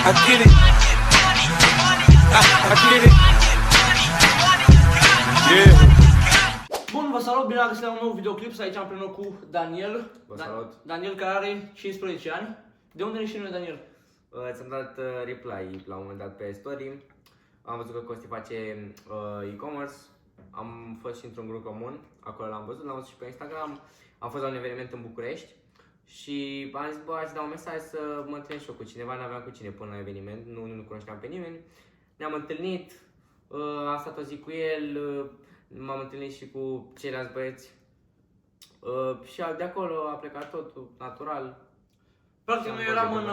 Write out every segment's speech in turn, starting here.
I get it. I get it. Yeah. Bun, vă salut, bine ați găsit la un nou videoclip, aici împreună cu Daniel. Vă salut. Daniel care are 15 ani. De unde ne știi noi, Daniel? Ți-am dat reply la un moment dat pe story. Am văzut că Costi face e-commerce. Am fost și într-un grup comun, acolo l-am văzut și pe Instagram. Am fost la un eveniment în București și am zis, bă, aș da un mesaj să mă întâlnesc și eu cu cineva, n-aveam cu cine până la eveniment, nu cunoșteam pe nimeni. Ne-am întâlnit, am stat o zi cu el, m-am întâlnit și cu ceilalți băieți și de acolo a plecat totul natural. Practic noi eram în,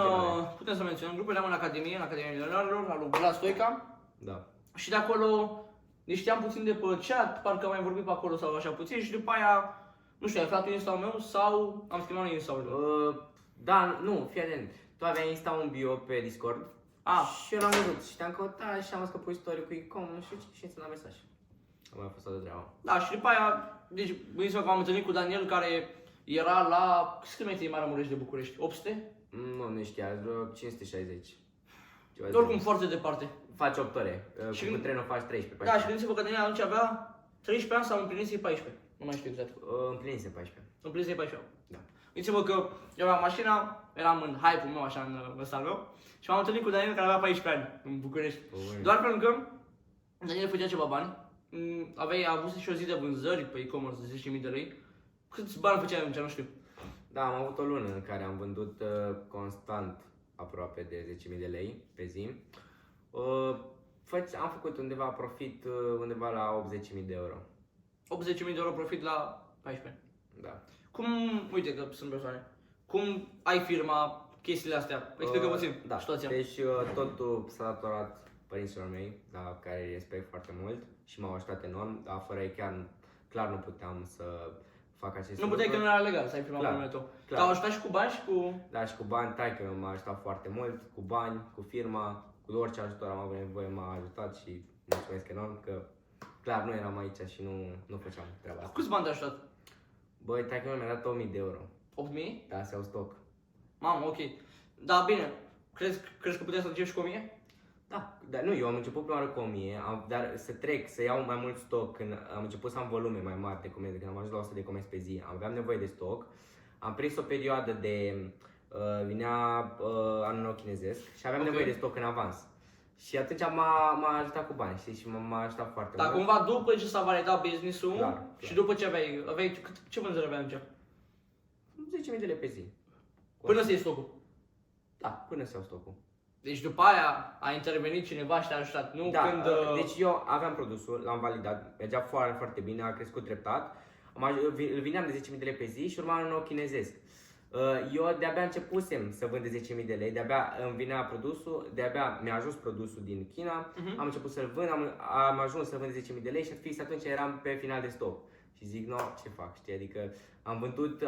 putem să menționăm, grupul eram în Academia Milionarilor, al lui Vlad Stoica. Da. Și de acolo ne știam puțin de pe chat, parcă am mai vorbit pe acolo sau așa puțin și după aia, nu știu, ai aflat Insta-ul meu sau am schimbat noi Insta-ul? Da, nu, fii atent. Tu aveai Insta un bio pe Discord. Și eu l-am văzut și te-am căutat și am văzut că pui story cu icon, nu știu ce, și ți-am dat mesaj. Am mai fost toată treaba. Da, și după aia, deci, gândiți-vă că am întâlnit cu Daniel care era la, câți kilometri e Maramureș de București? 800? Nu știu chiar, vreo 560. Oricum foarte departe. Faci 8 ore, și cu trenul faci 13. Da, și gândiți-vă că Daniel atunci avea 13 ani sau împlinise 14. Nu mai știu exact. Împlinise 14. Împlinise 14. Da. Gândiți-vă că eu aveam mașina, eram în hype-ul meu, așa, în ăsta meu. Și m-am întâlnit cu Daniel care avea 14 ani în București. Doar pentru că Daniel făcea ceva bani. A avut și o zi de vânzări pe e-commerce de 10.000 de lei. Câți bani făceai atunci, nu știu. Da, am avut o lună în care am vândut constant aproape de 10.000 de lei pe zi. Am făcut undeva profit undeva la 80.000 de euro. 80.000 de euro profit la 14 ani. Da. Cum, uite că sunt persoane, cum ai firma, chestiile astea? Explică puțin situația. Deci totul s-a datorat părinților mei, la care îi respect foarte mult și m-au ajutat enorm, dar fără ei clar nu puteam să fac aceste lucruri. Nu puteai că nu era legal să ai firma numele tău. Dar au ajutat și cu bani și cu... Da, și cu bani, taică m-a ajutat foarte mult, cu bani, cu firma, cu orice ajutor am avut nevoie m-a ajutat și mulțumesc enorm că clar nu eram aici și nu făceam treaba asta. Câți bani te-a ajutat? Băi, taică mi-a dat 8.000 de euro. 8.000? Da, se-au stoc. Mamă, ok. Da, bine. Crezi că puteai să începi și cu 1.000? Da, dar nu, eu am început prima oară cu 1.000, dar să iau mai mult stoc când am început să am volume mai mari de comenzi, când am ajuns la 100 de comenzi pe zi, aveam nevoie de stoc. Am prins o perioadă de, vinea anul nou chinezesc și aveam nevoie de stoc în avans. Și atunci m-a ajutat cu bani, știi, și m-a ajutat foarte mult. Dar cumva după ce s-a validat business-ul și după ce aveai ce vânzări aveai atunci? 10.000 de lei pe zi. Până să iei stocul? Da, până să iau stocul. Deci după aia a intervenit cineva și te-a ajutat, nu când... Deci eu aveam produsul, l-am validat, mergea foarte, foarte bine, a crescut treptat. Îl vineam de 10.000 de lei pe zi și urma un nou chinezesc. Eu de-abia începusem să vând de 10.000 de lei, de-abia îmi vinea produsul, de-abia mi-a ajuns produsul din China, am început să-l vând, am ajuns să vând de 10.000 de lei și fix atunci eram pe final de stoc. Și zic, no, ce fac, știi, adică am vândut,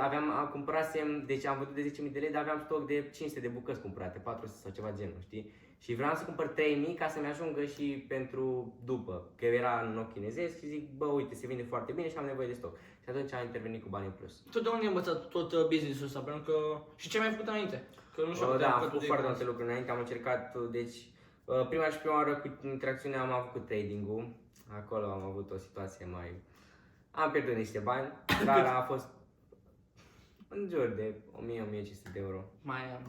deci am vândut de 10.000 de lei, dar aveam stoc de 500 de bucăți cumpărate, 400 sau ceva genul, știi? Și vreau să cumpăr 3.000 ca să-mi ajungă și pentru după, că era în ochi chinezesc și zic, bă, uite, se vinde foarte bine și am nevoie de stoc. Și atunci am intervenit cu bani în plus. Tu de unde ai învățat tot business-ul ăsta? Pentru că... Și ce mai ai făcut înainte? Că nu știu, da, am făcut foarte multe lucruri înainte, am încercat, deci, prima oară cu interacțiunea am avut cu trading-ul, acolo am avut o situație mai... Am pierdut niște bani, dar a fost în jur de 1.000-1.500 de euro.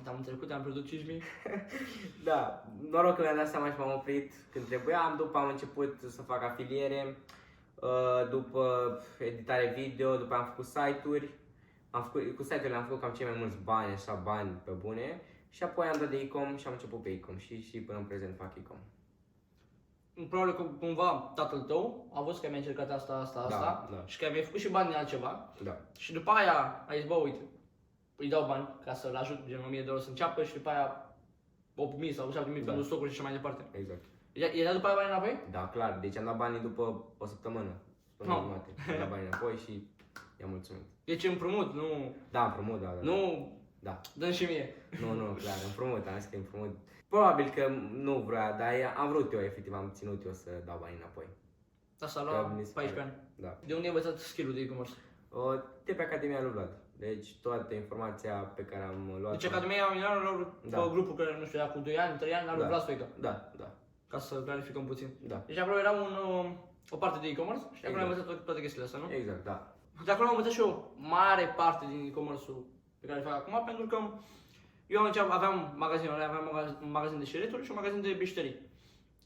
Am trecut, am pierdut 5.000. Da, noroc că mi-am dat seama și m-am oprit când trebuia, după am început să fac afiliere, după editare video, după am făcut site-uri, cu site-urile am făcut cam cei mai mulți bani, așa bani pe bune, și apoi am dat de e-com și am început pe e-com și până în prezent fac e-com. Probabil că cumva tatăl tău a văzut că mi-ai încercat asta și că mi-ai făcut și bani din altceva. Da. Și după aia ai zis, bă, uite, îi dau bani ca să-l ajut, gen 1.000 de euro să înceapă și după aia 8.000 sau 7.000 pentru stocuri și așa mai departe. Exact. I-ai dat după aia bani înapoi? Da, clar, deci am dat banii după o săptămână. Am dat banii înapoi și i-am mulțumit. Deci împrumut, nu... Da, împrumut, da. Nu... Da. Dă-mi și mie. Nu, clar, împrumut, am zis că împrumut. Probabil că nu vrea, dar am vrut eu, efectiv, am ținut eu să dau banii înapoi. Asta la 14 ani. Da. De unde ai învățat skill-ul de e-commerce? De pe Academia lui Vlad. Deci toată informația pe care am luat. Deci Academia Milioanelor, Da. pe grupul care, nu știu, era cu 2 ani, 3 ani, l-a Vlad Stoica. Da. Ca să clarificăm puțin. Da. Deci acolo era o parte de e-commerce și acolo am Exact. învățat toate chestiile astea, nu? Exact, da. De acolo am învățat și eu mare parte din e-commerce-ul pe care îl fac acum, pentru că eu aveam un magazin de șereturi și un magazin de bijuterii.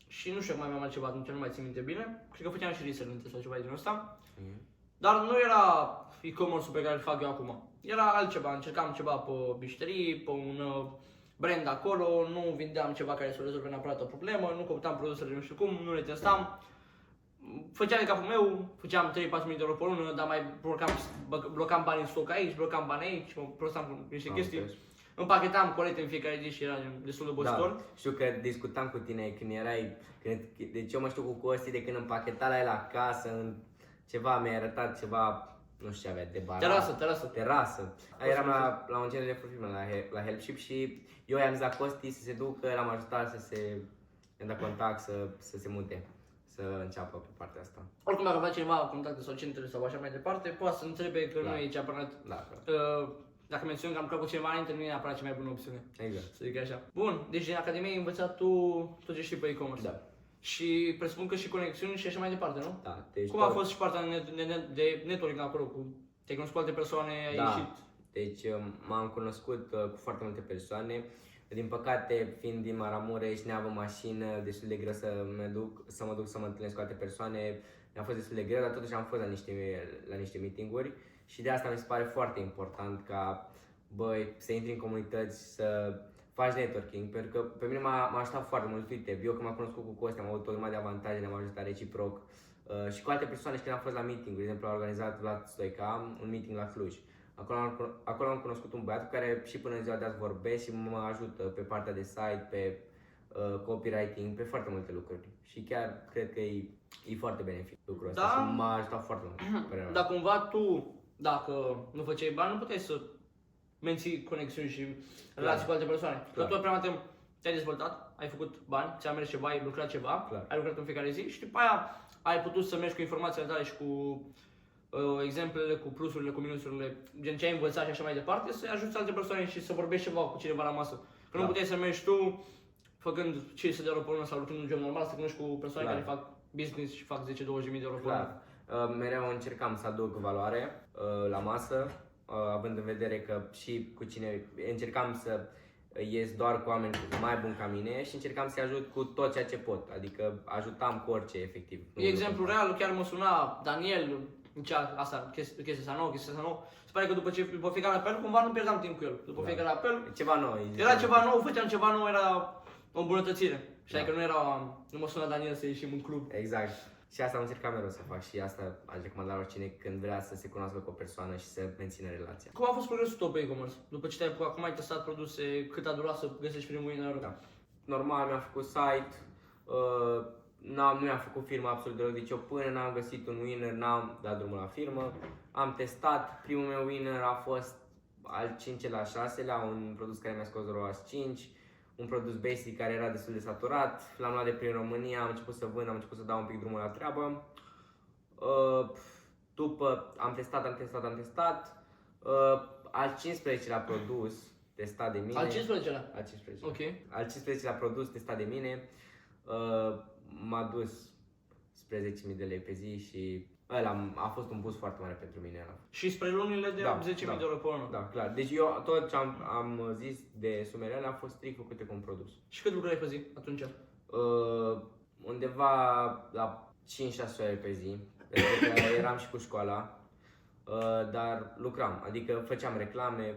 Și nu știu cum mai aveam altceva atunci, nu mai țin minte bine. Cred că făceam și resell sau ceva de genul ăsta. Dar nu era e-commerce-ul pe care îl fac eu acum. Era altceva, încercam ceva pe bijuterii, pe un brand acolo, nu vindeam ceva care să rezolve neapărat o problemă, nu căutam produsele nu știu cum, nu le testam. Făceam de capul meu, făceam 3-4 mii de euro pe lună, dar mai blocam bani în stoc aici, blocam bani aici, mă prostam cu niște chestii. Okay. Împachetam colete în fiecare zi și era destul de obositor. Da, știu că discutam cu tine când erai, deci eu mă știu cu Costi de când împacheta la el acasă, în ceva mi-ai arătat ceva, nu știu ce avea, de barat. Terasă. Eram la un genere de profilme la Helpship și eu i-am zis la Costi să se ducă, l-am ajutat i-am dat contact să se mute, să înceapă pe partea asta. Oricum dacă avea cineva contacte sau centre sau așa mai departe, poate să întrebe că nu e ce apărat. Da. Dacă menționăm că am lucrat cu cineva înainte, nu e neapărat cea mai bună opțiune. Exact. Să zic așa. Bun, deci din Academie ai învățat tu tot ce știi pe e-commerce. Da. Și presupun că și conexiuni și așa mai departe, nu? Da. Deci Cum a fost și partea de networking acolo? Te-ai cunoscut cu alte persoane, ai ieșit? Deci m-am cunoscut cu foarte multe persoane. Din păcate, fiind din Maramureș, neavând mașină, destul de greu să mă duc să mă întâlnesc cu alte persoane. Mi-a fost destul de greu, dar totuși am fost la niște meeting-uri și de asta mi se pare foarte important ca să intri în comunități, să faci networking, pentru că pe mine m-a ajutat foarte mult. Uite, eu când m-am cunoscut cu Costi am avut o grămadă de avantaje, ne-am ajutat reciproc și cu alte persoane și când am fost la meeting, de exemplu a organizat Vlad Stoica un meeting la Cluj. Acolo am cunoscut un băiat cu care și până în ziua de azi vorbesc și mă ajută pe partea de site, pe copywriting, pe foarte multe lucruri. Și chiar cred că e foarte benefic lucrul ăsta și m-a ajutat foarte mult. Dar cumva tu, dacă nu făceai bani, nu puteai să menții conexiuni și relații cu alte persoane. Că tu prima dată te-ai dezvoltat, ai făcut bani, ți-a mers ceva, ai lucrat ceva, ai lucrat în fiecare zi și după aia ai putut să mergi cu informațiile tale și cu exemplele, cu plusurile, cu minusurile, gen ce ai învățat și așa mai departe, să ajuți alte persoane și să vorbești ceva cu cineva la masă. Că nu puteai să mergi tu făcând 500 de euro pe lună sau lucrând un job normal, să cunoști cu persoane care fac business și fac 10-20.000 de euro pe lună. Mereu încercam să aduc valoare la masă, având în vedere că și cu cine încercam să ies doar cu oameni mai buni ca mine și încercam să-i ajut cu tot ceea ce pot, adică ajutam cu orice efectiv. E exemplu real, chiar mă suna Daniel, zicea asta, chestia asta nouă, se pare că după fiecare apel, cumva nu pierdeam timp cu el. După fiecare apel, ceva nou. Era ceva nou, făceam ceva nou, era o îmbunătățire. Și adică nu mă suna Daniel să ieșim în club. Exact. Și asta am încercat mereu să fac și asta aș recomanda la oricine când vrea să se cunoască cu o persoană și să mențină relația. Cum a fost progresul tău pe e-commerce? După ce te-ai apucat, cum ai testat produse, cât a durat să găsești primul winner? Da. Normal, mi-am făcut site, nu mi-am făcut firma absolut deloc, deci eu până n-am găsit un winner, n-am dat drumul la firmă. Am testat, primul meu winner a fost al 5-lea, al 6-lea, un produs care mi-a scos ROAS 5. Un produs basic care era destul de saturat, l-am luat de prin România, am început să vând, am început să dau un pic drumul la treabă. După am testat, al 15-lea produs testat de mine. Al 15-lea? Al 15-lea. Ok. Al 15-lea produs testat de mine, m-a dus spre 10.000 de lei pe zi și ăla a fost un boost foarte mare pentru mine. Și spre lunile de 10.000 de euro pe lună. Da, clar. Deci eu tot ce am zis de sumele alea a fost strict făcute cu un produs. Și cât lucrai pe zi atunci? Undeva la 5-6 ore pe zi, pentru că eram și cu școala, dar lucram, adică făceam reclame,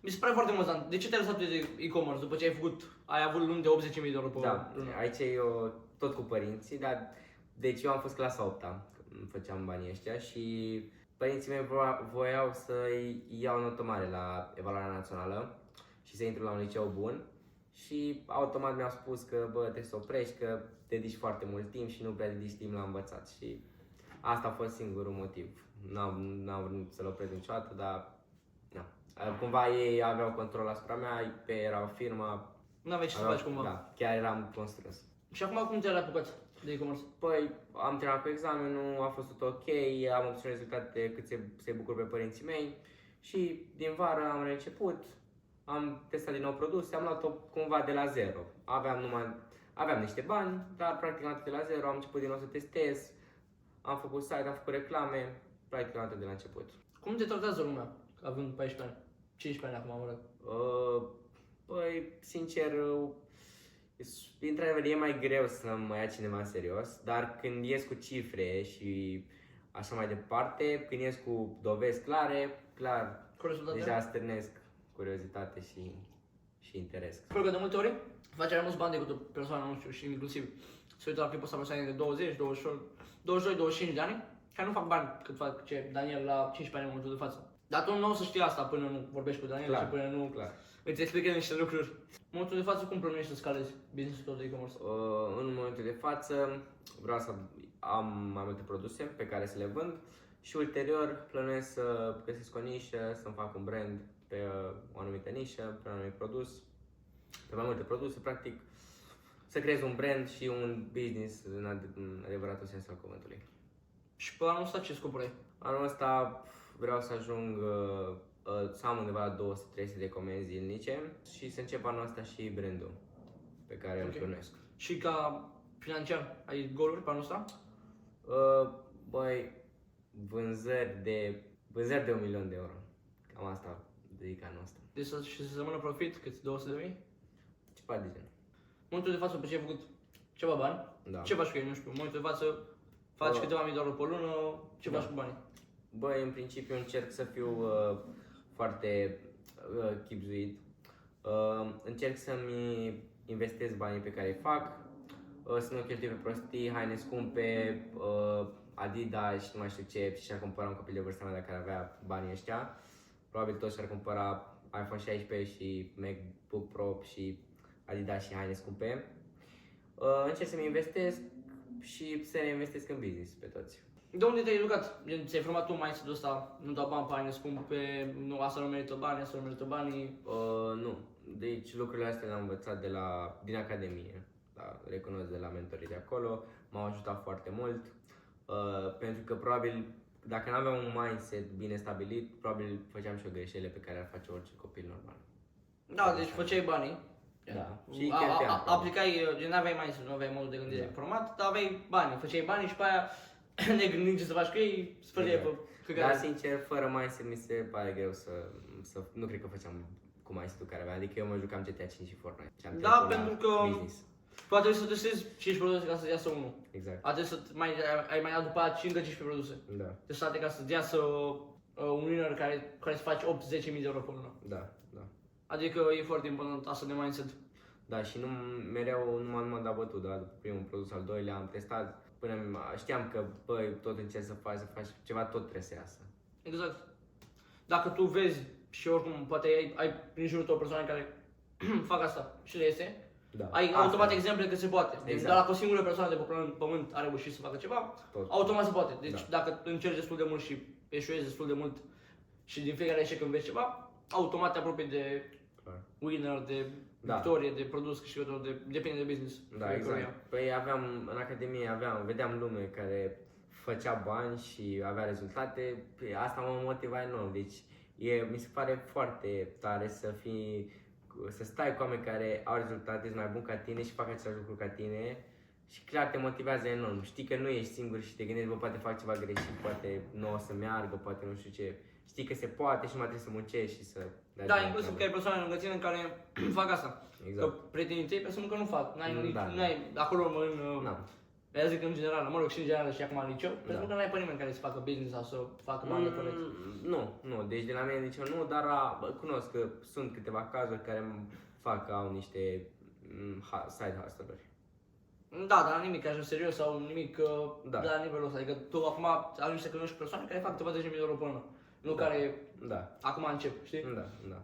Mi se pare foarte amuzant. De ce te-ai lăsat de e-commerce după ce ai avut luni de 80.000 de euro pe lună? Aici eu tot cu părinții, dar deci eu am fost clasa 8-a când făceam banii ăștia și părinții mei voiau să-i iau notă mare la evaluarea națională și să intru la un liceu bun și automat mi-au spus că trebuie să oprești, că dedici foarte mult timp și nu prea dedici timp la învățat și asta a fost singurul motiv. N-am vrut să-l opresc niciodată, dar cumva ei aveau control asupra mea, era o firmă. N-aveai ce să faci cumva. Da, chiar eram constrâns. Și acum cum te-ai apucat de e-commerce? Păi, am terminat cu examenul, a fost tot ok, am obținut rezultate cât se bucur pe părinții mei Și din vară am reînceput, am testat din nou produse, am luat-o cumva de la zero. Aveam niște bani, dar practic am luat de la zero, am început din nou să testez, am făcut site, am făcut reclame, practic am luat de la început. Cum te tratează lumea, având 14 ani? 15 ani acum, mă rog. Păi, sincer, într-adevăr e mai greu să mă ia cineva în serios, dar când ies cu cifre și așa mai departe, când ies cu dovezi clare, clar, Cu rezultate? deja stârnesc curiozitate și interes. Pentru că de multe ori faci mai mulți bani decât o persoană, nu știu, și inclusiv se uită la clipul ăsta persoane de 20, 22, 25 de ani, care nu fac bani cât fac Daniel la 15 ani în momentul de față. Dar tu nu o să știi asta până nu vorbești cu Daniel și până nu îți explică niște lucruri. În momentul de față, cum plănuiești să scalezi business-ul tău de e-commerce? În momentul de față vreau să am mai multe produse pe care să le vând și ulterior plănuiesc să găsesc o nișă, să-mi fac un brand pe o anumită nișă, pe un anumit produs, pe mai multe produse, practic să creez un brand și un business în adevăratul sens al cuvântului. Și pe anul ăsta ce scopuri ai? Anul ăsta vreau să ajung să am undeva la 200-300 de comenzi zilnice și să încep anul ăsta și brandul pe care îl plănuiesc. Și ca financiar, ai goal-uri pe anul ăsta? Băi, vânzări de 1.000.000 de euro. Cam asta dedic anul ăsta. Deci și să rămână profit, cât? 200.000? Ceva de genul. În momentul de față, pe ce ai făcut ceva bani, Da. ce faci cu ei? Nu știu, în momentul de față faci câteva mii de euro pe lună, ce faci cu banii? Băi, în principiu încerc să fiu foarte chibzuit. Încerc să-mi investesc banii pe care îi fac, să nu cheltui pe prostii, haine scumpe, Adidas și nu mai știu ce, și ar cumpăra un copil de vârsta mea dacă ar avea banii ăștia. Probabil toți și-ar cumpăra iPhone 16 și MacBook Pro și Adidas și haine scumpe. Încerc să-mi investesc și să reinvestesc în business pe toți. De unde te-ai educat? Ți-ai format tu mindset-ul ăsta, nu dau bani pe haine scumpe, nu, asta nu merită bani, asta nu merită banii? Nu. Deci lucrurile astea le-am învățat din academie. Da, recunosc de la mentorii de acolo. M-au ajutat foarte mult. Pentru că probabil dacă nu aveam un mindset bine stabilit, probabil făceam și o greșeală pe care ar face orice copil normal. Da, deci făceai banii. Da. Și cheltuiam. Aplicai, gen, n-aveai mindset, nu aveai modul de gândire format, dar aveai banii, făceai banii și pe aia ne gândim ce să faci cu ei, spălai pe care... Dar sincer, fără mindset mi se pare greu să nu cred că făceam cu mindset-ul care aveam. Adică eu mă jucam GTA 5 și Fortnite. Da, pentru că business. poate să testezi 5 produse ca să iasă unul. Exact. Atunci ai mai dat după aia 5 produse. Da. Testate ca să iasă un winner care să faci 8-10.000 de euro pe lună. Da, da. Adică e foarte important asta de mindset. Da, și mereu nu m-am dat bătut, da, după primul produs, al doilea am testat, până știam că, băi, tot încerci să faci ceva, tot trebuie să iasă. Exact. Dacă tu vezi și oricum poate ai prin jurul tău persoane care fac asta și le iese, Da. ai automat exemple că se poate. Deci Exact. dacă o singură persoană de pe pământ are reușit să facă ceva, Tot. automat se poate. Deci dacă încerci destul de mult și eșuezi destul de mult și din fiecare eșec înveți ceva, automat te apropii de Clar. winner, de Da. victorie, de produs câștigător, depinde de business. Da, exact. Păi în academie vedeam lume care făcea bani și avea rezultate, păi asta mă motiva enorm. Deci mi se pare foarte tare să stai cu oameni care au rezultate, sunt mai buni ca tine și fac același lucru ca tine și clar te motivează enorm. Știi că nu ești singur și te gândești, bă, poate fac ceva greșit, poate nu o să meargă, poate nu știu ce. Știi că se poate și nu mai trebuie să muncești și să... Da, inclusiv că ai persoane lângă tine care fac asta. Exact. Că prietenii tăi presupun că nu fac. Da. N-ai acolo în... Da. Eu zic în general, mă rog, și în general și acum în liceu, presupun că n-ai pe nimeni care să facă business sau să facă bani de pe net. Nu, deci de la mine nici nu, dar cunosc că sunt câteva cazuri care au niște side hustle-uri. Da, dar nimic așa serios sau nimic Da. de la nivelul ăsta. Adică tu acum ajungi să cunoști persoane care fac câteva 10.000 de euro pe lună. Nu Da. care Da, acum încep, știi? da.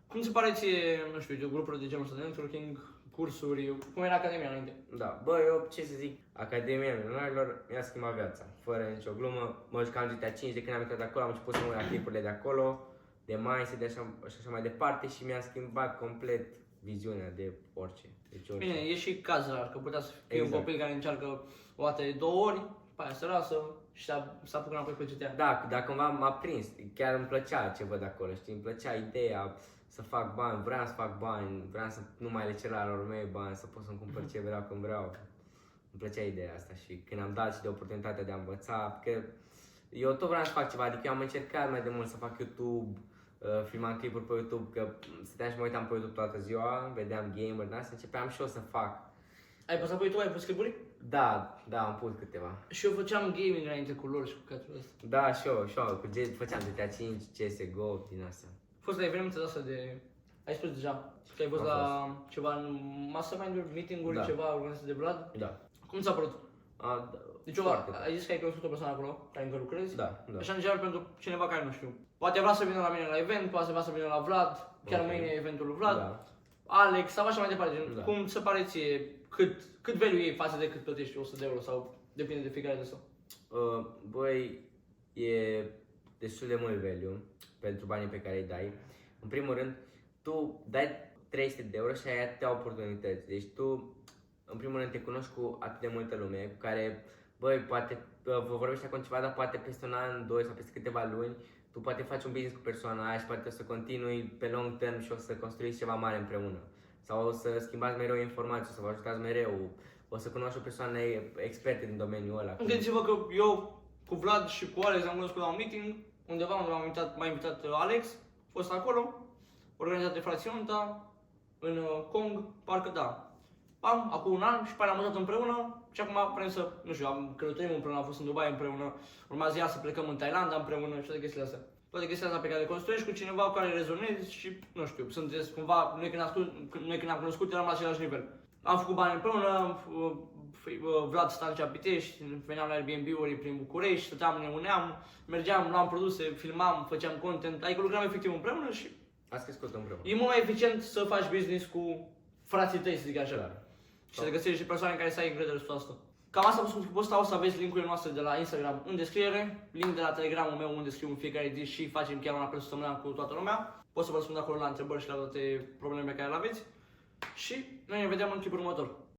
Cum se pare ție, nu știu, grupuri de genul ăsta de networking, cursuri, cum era Academia înainte? Da, bă, eu ce să zic, Academia Milionarilor mi-a schimbat viața, fără nicio glumă. Mă jucam GTA 5, de când am intrat de acolo, am început să mă uit la clipurile de acolo, de mindset, de așa mai departe și mi-a schimbat complet viziunea de orice. Deci orice. Bine, e și caz rar, că putea să fie Exact. un copil care încearcă o dată de 2 ori pe aia se lasă și s-a apucat înapoi pe GTA. Da, dar cumva m-a prins, chiar îmi plăcea ce văd acolo, știi, îmi plăcea ideea să fac bani, vreau să fac bani, vreau să nu mai le cer la lor mei bani, să pot să-mi cumpăr ce vreau când vreau. Îmi plăcea ideea asta și când am dat și de oportunitatea de a învăța, că eu tot vreau să fac ceva, adică eu am încercat mai de mult să fac YouTube, filmam clipuri pe YouTube, că stăteam și mă uitam pe YouTube toată ziua, vedeam gamer, da, să începeam și eu să fac. Ai păsat pe YouTube, ai pus clipuri? Da, am pus câteva. Și eu făceam gaming înainte cu LoL și cu cătul ăsta. Da, și eu, cu făceam GTA 5, CSGO, din asta. A fost la evenimente de astea de... Ai spus deja că ai fost Am la ceva mastermind-uri, meeting-uri, Da. ceva organizate de Vlad. Da. Cum ți-a părut? Deci eu, Foarte ai zis că ai cunoscut o persoană acolo, care încă lucrezi? Da. Așa în general pentru cineva care nu știu. Poate vrea să vină la mine la event, poate vrea să vină la Vlad, chiar Ok. mâine e eventul lui Vlad, Da. Alex sau așa mai departe. Gen, Da. cum se pare ție, cât value iei față de cât plătești 100 de euro sau depinde de fiecare de sau? Băi, e destul de mult value pentru banii pe care îi dai. În primul rând, tu dai 300 de euro și ai atâtea oportunități. Deci tu, în primul rând, te cunoști cu atât de multă lume cu care, băi, poate vă vorbești acum ceva, dar poate peste un an, doi sau peste câteva luni, tu poate faci un business cu persoana aia și poate o să continui pe long term și o să construiți ceva mare împreună. Sau o să schimbați mereu informații, o să vă ajutați mereu, o să cunoști o persoană experte din domeniul ăla. Gândiți-vă că eu cu Vlad și cu Alex am cunoscut la un meeting, undeva unde m-a invitat Alex, a fost acolo, organizat de frațiunea în Kong, parcă da. Acum un an și pe aia am mutat împreună și acum vrem să, nu știu, am călătorim împreună, am fost în Dubai împreună, urmează iar să plecăm în Thailanda împreună și toate chestiile astea. Toate chestiile astea pe care le construiești cu cineva cu care rezonezi și, nu știu, sunteți cumva, noi când ne-am cunoscut eram la același nivel. Am făcut bani împreună, Vlad stătea în Pitești, veneam la Airbnb-uri prin București, stăteam, ne uneam, mergeam, luam produse, filmam, făceam content, adică lucram efectiv împreună și Ați crescut împreună. e mult mai eficient să faci business cu frații tăi, să zic așa. Clar. Și să te găsești și persoane în care să ai încredere 100%. Cam asta a fost cu posta, o să aveți link-urile noastre de la Instagram în descriere, link de la Telegramul meu unde scriu în fiecare zi și facem chiar un apel săptămânal cu toată lumea. Pot să vă răspund acolo la întrebări și la toate problemele pe care le aveți. Și noi ne vedem în clipul următor.